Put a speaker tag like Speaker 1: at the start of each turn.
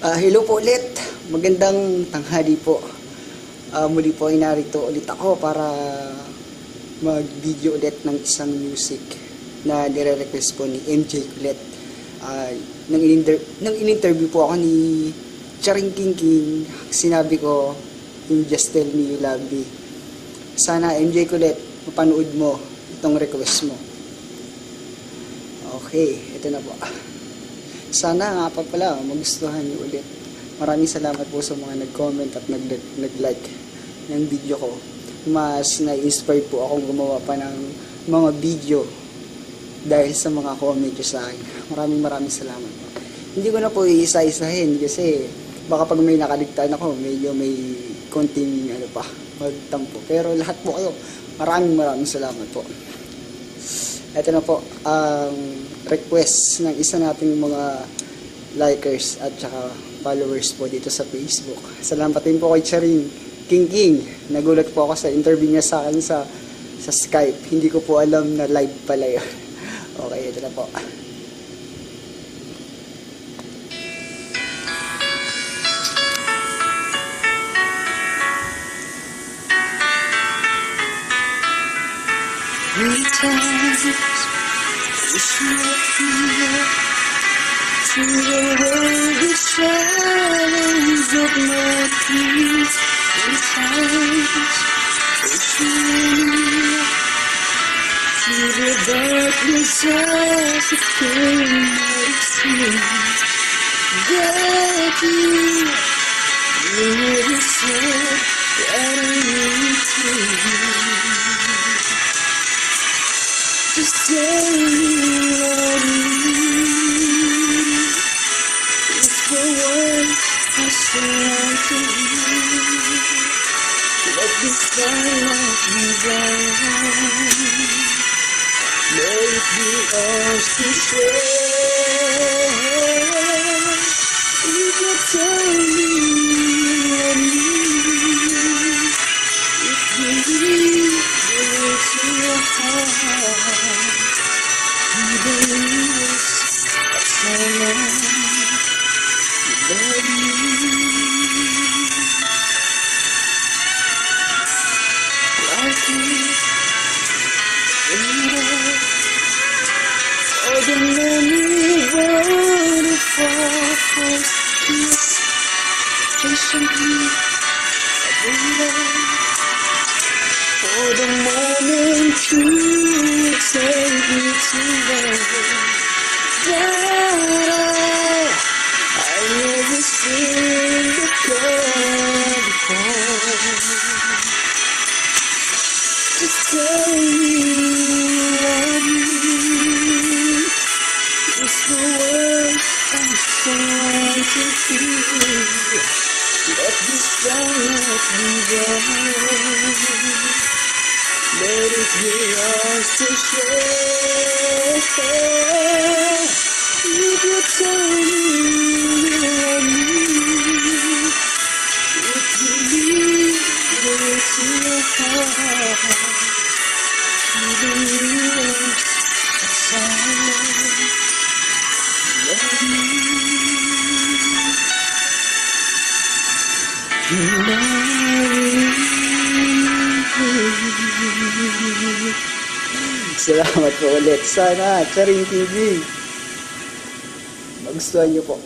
Speaker 1: Hello po ulit. Magandang tanghali po. Muli po ay narito ulit ako para mag-video ulit ng isang music na nire-request po ni MJ Kulet. Nang in-interview po ako ni Charing King King, sinabi ko, yung Just Tell Me You Love Me. Sana MJ Kulet, mapanood mo itong request mo. Okay, ito na po. Sana nga pa pala magustuhan niyo ulit. Maraming salamat po sa mga nag-comment at nag-like ng video ko. Mas na-inspire po akong gumawa pa ng mga video dahil sa mga comment niyo sa akin. Maraming salamat po. Hindi ko na po iisa-isahin kasi baka pag may nakaligtaan ako, medyo may konting magtampo. Pero lahat po kayo, maraming salamat po. Ito na po ang request ng isa nating mga likers at saka followers po dito sa Facebook. Salamat din po kay Charing King King. Nagulat po ako sa interview niya sa akin sa Skype. Hindi ko po alam na live pala yun. Okay, ito na po.
Speaker 2: Wish you were here to away the shadows of my dreams. Sometimes wish you were near to the darkness of the pain I've seen. That you never said that I need to. Just tell me what you need. It's the one I want to hear. Let this starlight be down. Let it be ours to share. If you tell me what you need, if you leave it to your heart. For the moment you take me to that I never seen the girl before. Just tell me what you need. It's the word I'm trying to hear. Let this starlight be there. Let it be ours to share. You could tell me what you need. If you leave it to your heart, even yours, that's all love you.
Speaker 1: Salamat po ulit. Sana Charing TV magustuhan niyo po.